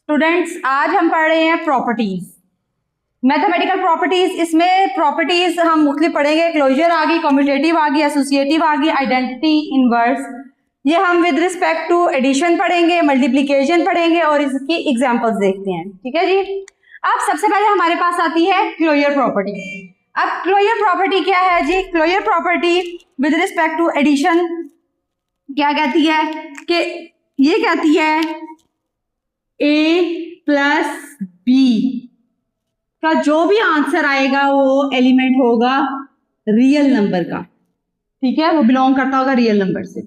Students, आज हम पढ़ रहे हैं प्रॉपर्टीज, मैथमेटिकल प्रॉपर्टीज। इसमें प्रॉपर्टीज हम मुख्तलिफ पढ़ेंगे। क्लोजर आ गई, कम्यूटेटिव आ गई, एसोसिएटिव आ गई, आइडेंटिटी, इनवर्स। ये हम विद रिस्पेक्ट टू एडिशन पढ़ेंगे, मल्टीप्लिकेशन पढ़ेंगे और इसकी एग्जांपल्स देखते हैं। ठीक है जी। अब सबसे पहले हमारे पास आती है क्लोजर प्रॉपर्टी। अब क्लोजर प्रॉपर्टी क्या है जी? Closure property with respect to addition क्या कहती है कि ये कहती है a प्लस बी का जो भी आंसर आएगा वो एलिमेंट होगा रियल नंबर का। ठीक है, वो बिलोंग करता होगा रियल नंबर से।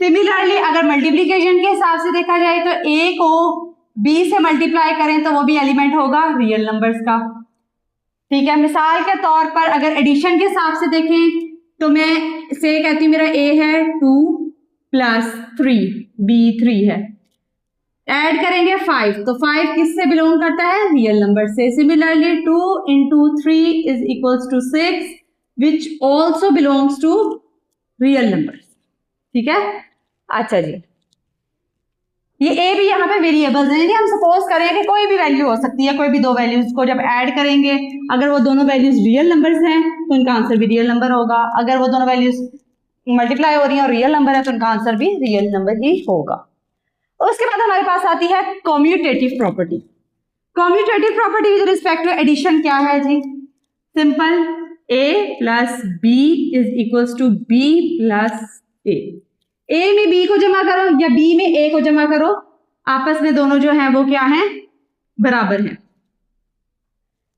सिमिलरली अगर मल्टीप्लिकेशन के हिसाब से देखा जाए तो a को b से मल्टीप्लाई करें तो वो भी एलिमेंट होगा रियल नंबर्स का। ठीक है, मिसाल के तौर पर अगर एडिशन के हिसाब से देखें तो मैं से कहती हूँ मेरा a है 2 प्लस 3, b 3 है। ऐड करेंगे 5, तो 5 किससे बिलोंग करता है? रियल नंबर से। Similarly 2 into 3 is equals to 6 which also belongs to real numbers. ठीक है, अच्छा जी। ये a भी यहाँ पे वेरिएबल्स हैं। हम सपोज करें कि कोई भी वैल्यू हो सकती है, कोई भी दो वैल्यूज को जब ऐड करेंगे, अगर वो दोनों वैल्यूज रियल नंबर्स हैं तो उनका आंसर भी रियल नंबर होगा। अगर वो दोनों वैल्यूज मल्टीप्लाई हो रही हैं और रियल नंबर है तो उनका आंसर भी रियल नंबर ही होगा। उसके बाद हमारे पास आती है commutative property. Commutative property with respect to addition क्या है जी? Simple, a plus B is equals to B plus A में b को जमा करो या b में a को जमा करो, आपस में दोनों जो हैं वो क्या हैं? बराबर हैं।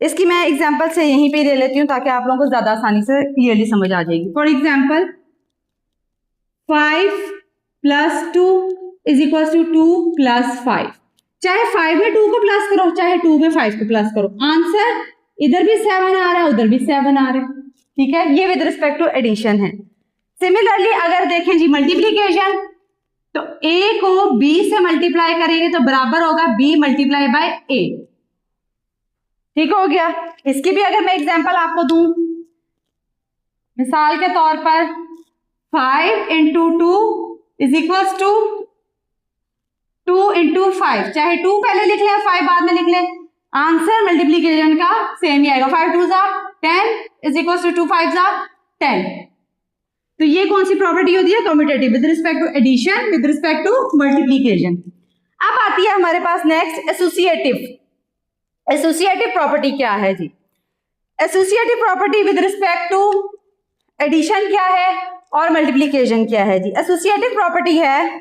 इसकी मैं एग्जांपल से यहीं पे दे लेती हूँ ताकि आप लोगों को ज्यादा आसानी से क्लियरली समझ आ जाएगी। For example 5 plus 2 is equal to 2 plus 5। चाहे 5 में 2 को प्लस करो, चाहे 2 में 5 को प्लस करो, आंसर इधर भी 7 आ रहा है, उधर भी 7 आ रहा है। ठीक है, ये विद रिस्पेक्ट टू एडिशन है। सिमिलरली अगर देखें जी मल्टीप्लीकेशन, तो a को b से मल्टीप्लाई करेंगे तो बराबर होगा b मल्टीप्लाई बाय a। ठीक हो गया। इसकी भी अगर मैं एग्जांपल आपको दूं, मिसाल के तौर पर 5 into 2 is equals to 2 into 5, चाहे 2 पहले लिख ले 5 बाद में लिख ले, आंसर मल्टीप्लीकेशन का सेम ही आएगा। 5 2 जा 10 इज इक्वल्स टू 2 5 जा 10। तो ये कौन सी प्रॉपर्टी होती है? Commutative with respect to addition, with respect to multiplication. अब आती है हमारे पास नेक्स्ट एसोसिएटिव। एसोसिएटिव प्रॉपर्टी क्या है जी? Associative property with respect to addition क्या है और मल्टीप्लीकेशन क्या है जी? एसोसिएटिव प्रॉपर्टी है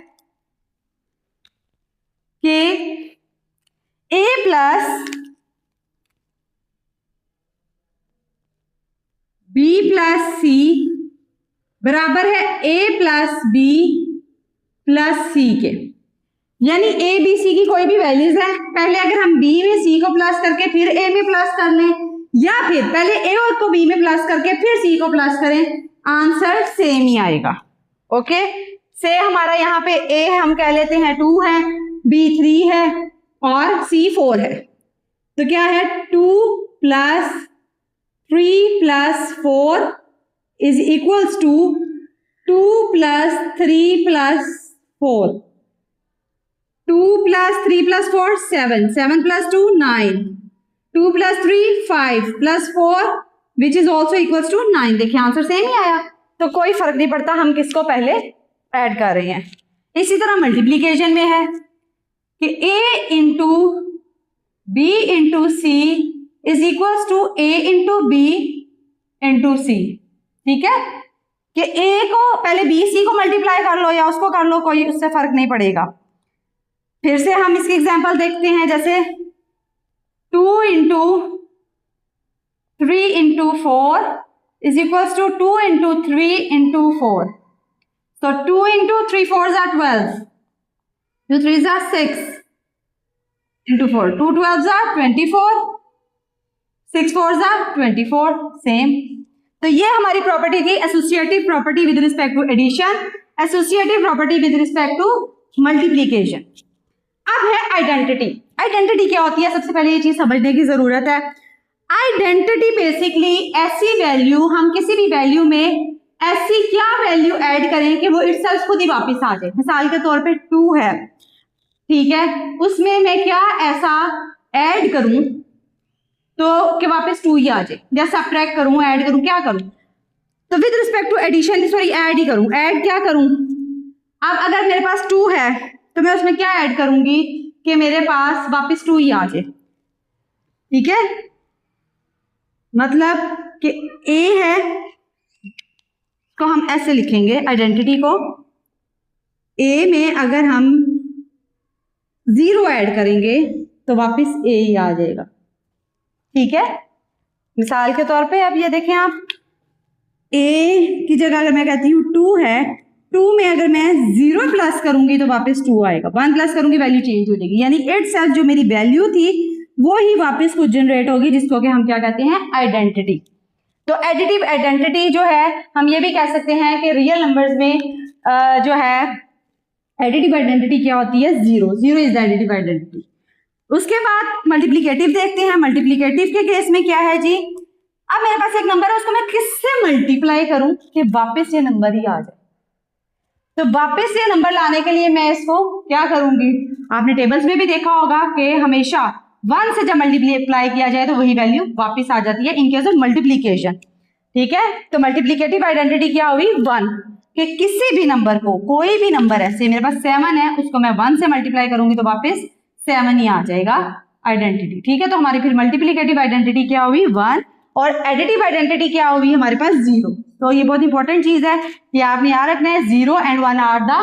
कि a plus b plus c बराबर है a plus b plus c के। यानी a b c की कोई भी वैल्यूज है, पहले अगर हम b में c को प्लस करके फिर a में प्लस कर लें, या फिर पहले a और को b में प्लस करके फिर c को प्लस करें, आंसर सेम ही आएगा। ओके, से हमारा यहाँ पे a हम कह लेते हैं 2 है, b 3 है और c 4 है। तो क्या है? 2 plus 3 plus 4 is equals to 2 plus 3 plus 4। 2 plus 3 plus 4 7, 7 plus 2 9, 2 plus 3 5 plus 4 which is also equals to 9। देखिए आंसर सेम ही आया, तो कोई फर्क नहीं पड़ता हम किसको पहले ऐड कर रहे हैं। इसी तरह मल्टीप्लीकेशन में है कि a into b into C is equals to a into b into C. ठीक है, कि a को पहले b c को मल्टीप्लाई कर लो या उसको कर लो, कोई उससे फर्क नहीं पड़ेगा। फिर से हम इसकी एग्जांपल देखते हैं, जैसे 2 into 3 into 4 is equals to 2 into 3 into 4। तो 2 into 3 4 are 12, 2 3 are 6 into 4, 2 12 are 24, 6 4 are 24, same. तो ये हमारी प्रॉपर्टी थी associative property with respect to addition, associative property with respect to multiplication. अब है आइडेंटिटी। आइडेंटिटी क्या होती है? सबसे पहले ये चीज समझने की जरूरत है। आइडेंटिटी बेसिकली ऐसी वैल्यू, हम किसी भी वैल्यू में ऐसी क्या वैल्यू ऐड करें कि वो इटसेल्फ खुद ही वापस आ जाए। मिसाल के तौर पे 2 है, ठीक है, उसमें मैं क्या ऐसा ऐड करूं तो कि वापस 2 ही आ जाए, या सब्ट्रैक्ट करूं, ऐड करूं, क्या करूं? तो with respect to addition, sorry add ही करूं, ऐड क्या करूं? अब अगर मेरे पास 2 है तो मैं उसमें क्या ऐड करूंगी कि मेरे पास वापस 2 ही आ जाए। ठीक है, मतलब कि ए है को हम ऐसे लिखेंगे, आइडेंटिटी को ए में अगर हम 0 ऐड करेंगे तो वापस ए ही आ जाएगा। ठीक है, मिसाल के तौर पे अब ये देखें आप, ए की जगह अगर मैं कहती हूँ 2 है, 2 में अगर मैं 0 प्लस करूंगी तो वापस 2 आएगा, 1 प्लस करूंगी वैल्यू चेंज हो जाएगी, यानी इटसेल्फ जो मेरी वैल्यू थी वो ही वापस कुछ जनरेट होगी, जिसको कि हम क्या कहते हैं, आइडेंटिटी। तो एडिटिव आइडेंटिटी जो है, हम ये भी कह सकते हैं कि रियल नंबर्स में जो है एडिटिव आइडेंटिटी क्या होती है, 0 इज द एडिटिव आइडेंटिटी। उसके बाद मल्टीप्लिकेटिव देखते हैं। मल्टीप्लिकेटिव के केस में क्या है जी, अब मेरे पास एक नंबर है, उसको मैं किससे मल्टीप्लाई करूं कि वापस ये नंबर ही आ जाए? तो वापस ये नंबर लाने के लिए मैं इसको क्या करूंगी, आपने टेबल्स में भी देखा होगा कि हमेशा 1 से जब मल्टीप्लाई किया जाए तो वही वैल्यू वापस आ जाती है इन केस ऑफ मल्टीप्लीकेशन। ठीक है, तो मल्टीप्लिकेटिव आइडेंटिटी क्या हुई, 1, कि किसी भी नंबर को, कोई भी नंबर है, से मेरे पास 7 है, उसको मैं 1 से मल्टीप्लाई करूंगी तो वापस 7 ही आ जाएगा आइडेंटिटी। ठीक है, तो हमारी फिर मल्टीप्लिकेटिव आइडेंटिटी क्या हुई, 1, और एडिटिव आइडेंटिटी क्या हुई हमारे पास, 0। तो ये बहुत इंपॉर्टेंट चीज है, ये आपने याद रखना है, 0 and 1 are the,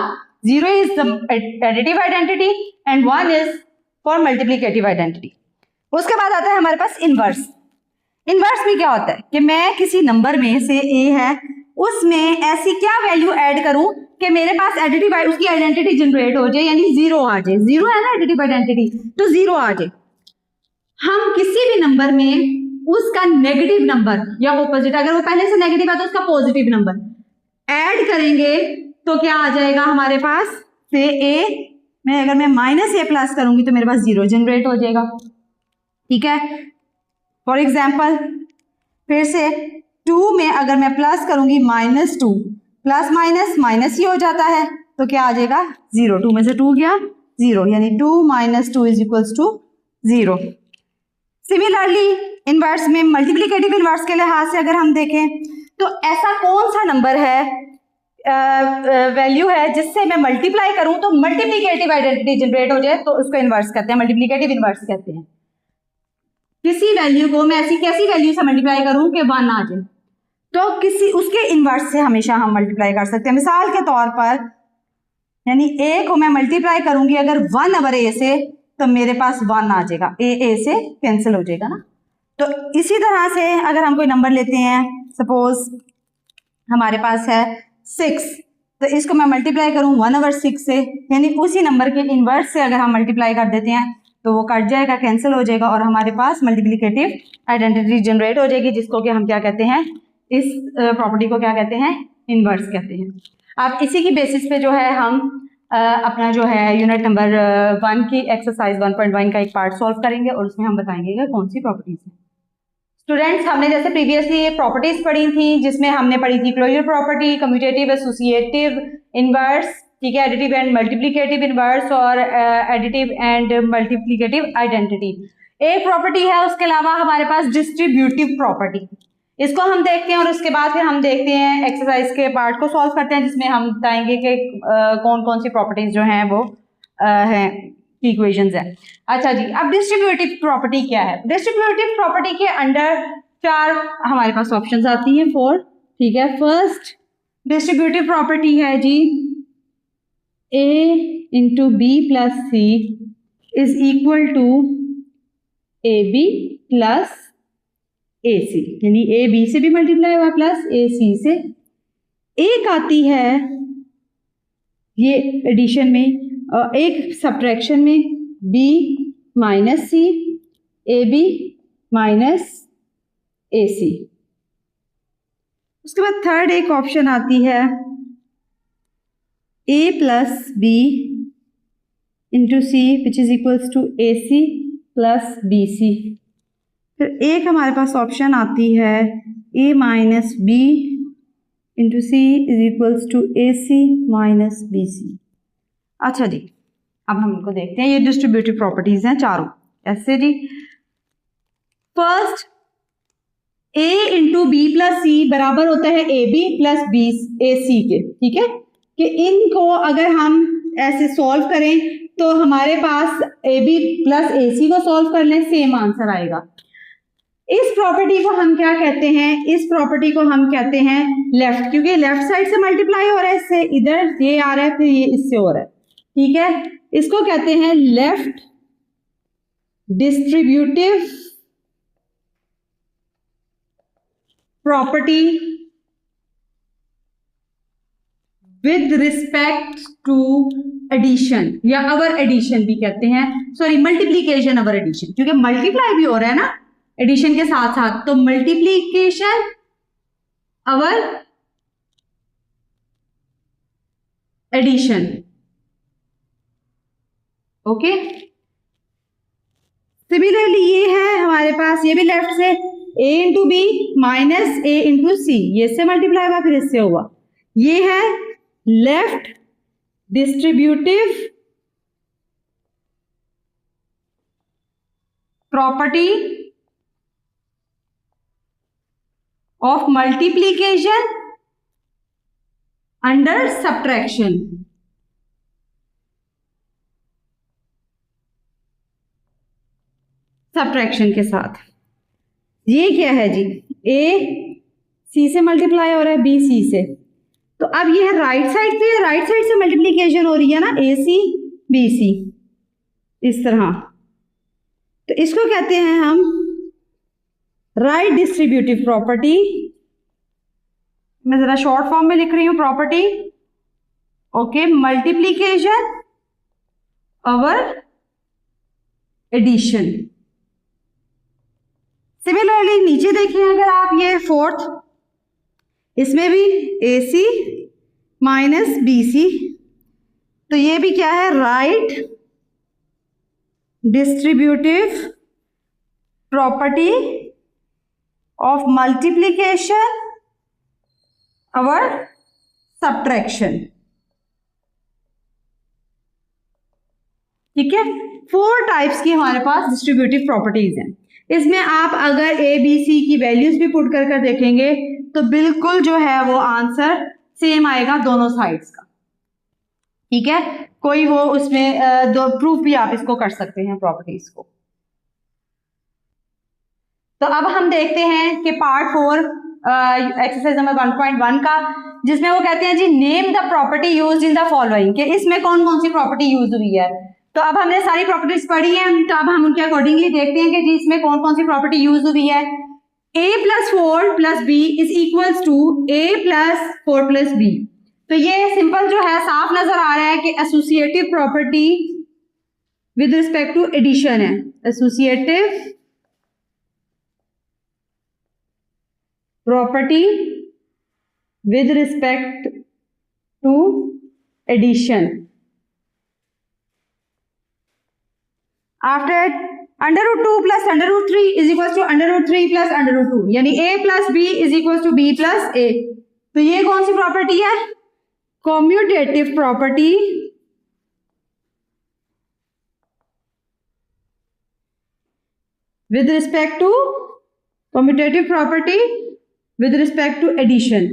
0 is the additive identity and 1 is for multiplicative identity. उसके बाद आता है हमारे पास इनवर्स। इनवर्स में क्या होता है कि मैं किसी नंबर में से ए है, उसमें ऐसी क्या वैल्यू ऐड करूं कि मेरे पास एडिटिव उसकी आइडेंटिटी जनरेट हो जाए, यानी 0 आ जाए। 0 है ना एडिटिव आइडेंटिटी, तो 0 आ जाए। हम किसी भी नंबर में उसका नेगेटिव नंबर या ऑपोजिट, अगर वो पहले से नेगेटिव है तो उसका पॉजिटिव नंबर ऐड करेंगे तो क्या आ जाएगा हमारे पास, से ए में अगर मैं -a प्लस करूंगी तो मेरे पास 0 जनरेट हो जाएगा। ठीक है, फॉर एग्जाम्पल फिर से 2 में अगर मैं प्लस करूंगी -2, प्लस माइनस माइनस ही हो जाता है, तो क्या आ जाएगा, 0। 2 में से 2 गया 0, यानी 2 - 2 is equals to 0। Similarly inverse में, मल्टीप्लिकेटिव इनवर्स के लिहाज से अगर हम देखें तो ऐसा कौन सा नंबर है, वैल्यू है, जिससे मैं मल्टीप्लाई करूं तो मल्टीप्लिकेटिव आइडेंटिटी जनरेट हो जाए, तो उसको इनवर्स कहते हैं, मल्टीप्लिकेटिव इनवर्स कहते हैं। किसी वैल्यू को मैं ऐसी कैसी वैल्यू से मल्टीप्लाई करूं कि 1 आ जाए, तो किसी उसके इनवर्स से हमेशा हम मल्टीप्लाई कर सकते हैं। मिसाल के तौर पर, यानी ए को मैं मल्टीप्लाई करूंगी अगर 1 ओवर ए से, तो मेरे पास 1 आ जाएगा, ए से कैंसिल हो जाएगा ना। तो इसी तरह से अगर हम कोई नंबर लेते हैं, सपोज हमारे पास है 6, तो इसको मैं मल्टीप्लाई करूं 1 ओवर 6 से, यानी उसी नंबर के इनवर्स से अगर हम मल्टीप्लाई कर देते हैं तो वो कट जाएगा, कैंसिल हो जाएगा, और हमारे पास मल्टीप्लिकेटिव आइडेंटिटी जनरेट हो जाएगी, जिसको कि हम क्या कहते हैं, इस प्रॉपर्टी को क्या कहते हैं, इनवर्स कहते हैं। अब इसी की बेसिस पे जो है हम अपना जो है यूनिट नंबर 1 की एक्सरसाइज 1.1 का एक पार्ट सॉल्व करेंगे, और उसमें हम बताएंगे कि कौन सी प्रॉपर्टीज हैं। स्टूडेंट्स, हमने जैसे प्रीवियसली प्रॉपर्टीज पढ़ी थी, जिसमें हमने पढ़ी थी closure property, commutative, associative, inverse, ठीक है, एडिटिव एंड मल्टीप्लिकेटिव इनवर्स, और एडिटिव एंड मल्टीप्लिकेटिव आइडेंटिटी। एक प्रॉपर्टी है, उसके अलावा हमारे पास डिस्ट्रीब्यूटिव प्रॉपर्टी, इसको हम देखते हैं, और उसके बाद फिर हम देखते हैं एक्सरसाइज के पार्ट को सॉल्व करते हैं, जिसमें हम बताएंगे कि कौन कौन सी प्रॉपर्टीज जो हैं वो हैं, इक्वेशंस है। अच्छा जी, अब डिस्ट्रीब्यूटिव प्रॉपर्टी क्या है? डिस्ट्रीब्यूटिव प्रॉपर्टी के अंडर 4 हमारे पास ऑप्शंस आती हैं, 4। ठीक है, फर्स्ट डिस्ट्रीब्यूटिव प्रॉपर्टी है जी, a into B plus C is equal to A B plus A C, यानी ए बी से भी मल्टीप्लाई हुआ प्लस ए सी से। एक आती है ये एडिशन में, एक सब्ट्रैक्शन में, b minus C, A B minus A C. उसके बाद थर्ड एक ऑप्शन आती है a plus B into C which is equals to A C plus B C. फिर एक हमारे पास ऑप्शन आती है a minus B into C is equals to A C minus B C. अच्छा जी, अब हम इनको देखते हैं, ये डिस्ट्रीब्यूटिव प्रॉपर्टीज हैं चारों। ऐसे जी, first a into B plus C बराबर होता है A B plus B A C के, ठीक है, कि इनको अगर हम ऐसे सॉल्व करें तो हमारे पास ए बी प्लस ए सी को सॉल्व कर लें, सेम आंसर आएगा। इस प्रॉपर्टी को हम क्या कहते हैं, इस प्रॉपर्टी को हम कहते हैं लेफ्ट, क्योंकि लेफ्ट साइड से मल्टीप्लाई हो रहा है, इससे इधर ये आ रहा है, फिर ये इससे हो रहा है, ठीक है। इसको कहते हैं left distributive property with respect to addition, या अवर एडिशन भी कहते हैं, सॉरी मल्टीप्लीकेशन अवर एडिशन, क्योंकि मल्टीप्लाई भी हो रहा है ना एडिशन के साथ साथ, तो multiplication over addition, okay. Similarly ये है हमारे पास, ये भी लेफ्ट से a into B minus A into C, ये से मल्टीप्लाई हुआ फिर इससे हुआ, ये है left distributive property of multiplication under subtraction. Subtraction के साथ ये क्या है जी, ए सी से मल्टीप्लाई हो रहा है बी सी से, तो अब ये है राइट साइड पे, राइट साइड से मल्टीप्लीकेशन हो रही है ना, ए सी बी सी इस तरह, तो इसको कहते हैं हम राइट डिस्ट्रीब्यूटिव प्रॉपर्टी। मैं जरा शॉर्ट फॉर्म में लिख रही हूं property, okay, multiplication over addition. Similarly नीचे देखिए अगर आप, ये फोर्थ, इसमें भी ए सी माइनस बी सी, तो ये भी क्या है, right distributive property of multiplication over subtraction, ठीक है। 4 टाइप्स की हमारे पास डिस्ट्रीब्यूटिव प्रॉपर्टीज हैं। इसमें आप अगर ए बी सी की वैल्यूज भी पुट कर देखेंगे तो बिल्कुल जो है वो आंसर सेम आएगा दोनों साइड्स का, ठीक है। कोई वो उसमें दो प्रूफ भी आप इसको कर सकते हैं प्रॉपर्टीज को। तो अब हम देखते हैं कि पार्ट 4 एक्सरसाइज नंबर 1.1 का, जिसमें वो कहते हैं जी name the property used in the following, कि इसमें कौन कौन सी प्रॉपर्टी यूज हुई है। तो अब हमने सारी प्रॉपर्टीज पढ़ी हैं, तो अब हम उनके अकॉर्डिंगली देखते हैं कि जी इसमें कौन कौन सी प्रॉपर्टी यूज हुई है। a प्लस 4 प्लस B is equals to a plus 4 प्लस बी, तो ये सिंपल जो है साफ नजर आ रहा है कि associative property with respect to addition है, associative property with respect to addition. After √2 plus √3 is equal to √3 plus √2, यानी a plus b is equal to b plus a, तो ये कौन सी प्रॉपर्टी है, commutative property with respect to, commutative property with respect to addition.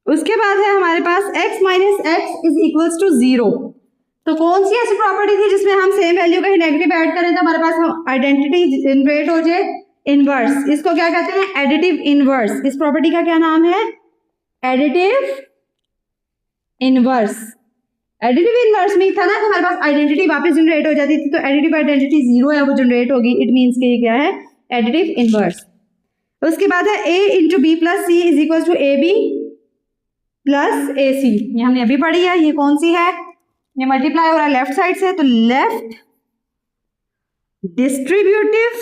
उसके बाद है हमारे पास x minus X is equals to 0, तो कौन सी ऐसी प्रॉपर्टी थी जिसमें हम सेम वैल्यू का ही नेगेटिव ऐड करें तो हमारे पास आइडेंटिटी जनरेट हो जाए, इनवर्स, इसको क्या कहते हैं, एडिटिव इनवर्स। इस प्रॉपर्टी का क्या नाम है, एडिटिव इनवर्स। एडिटिव इनवर्स में था ना कि हमारे पास आइडेंटिटी वापस जनरेट हो जाती थी, तो एडिटिव आइडेंटिटी 0 है वो जनरेट होगी, इट मीन्स कि ये क्या है, एडिटिव इनवर्स। उसके बाद है a into B plus C is equal to A B plus A C, ये हमने अभी पढ़ी है, ये कौन सी है, ये मल्टीप्लाई हो रहा है लेफ्ट साइड से, तो left distributive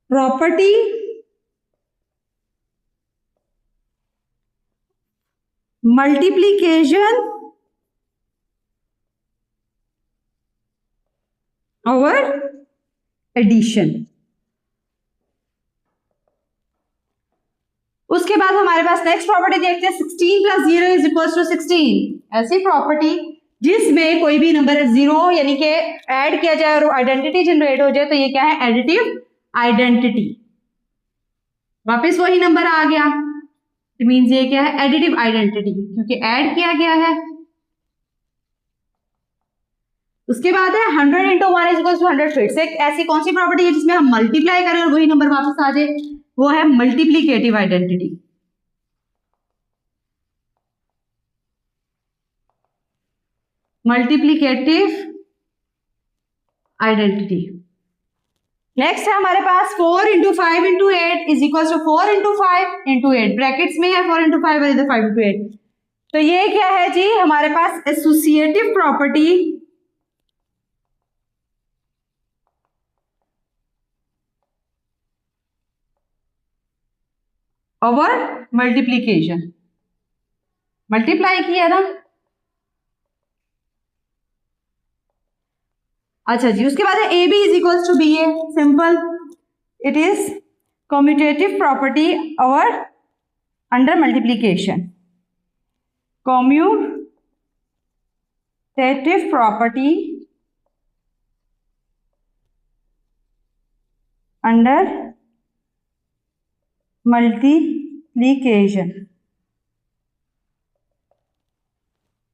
property multiplication over addition. उसके बाद हमारे पास नेक्स्ट प्रॉपर्टी देखते हैं 16 + 0 इज इक्वल टू 16। ऐसी प्रॉपर्टी जिसमें कोई भी नंबर 0 यानी कि ऐड किया जाए और आइडेंटिटी जनरेट हो जाए, तो ये क्या है, एडिटिव आइडेंटिटी। वापस वही नंबर आ गया, इट मींस ये क्या है, एडिटिव आइडेंटिटी, क्योंकि ऐड किया गया है। उसके बाद है 100 × 1 = 100। फिर से ऐसी कौन सी प्रॉपर्टी है जिसमें हम मल्टीप्लाई करें और वही नंबर वापस आ जाए, वो है multiplicative identity. Multiplicative identity. Next है हमारे पास 4 × 5 × 8 इज इक्वल टू 4 × 5 × 8। ब्रैकेट्स में है 4 × 5 और इधर 5 × 8। तो ये क्या है जी, हमारे पास associative property over multiplication. Multiply किया ना, अच्छा जी। उसके बाद है A B is equal to B A. Simple, it is commutative property over under multiplication. Commutative property under multiplication.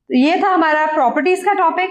तो ये था हमारा प्रॉपर्टीज का टॉपिक।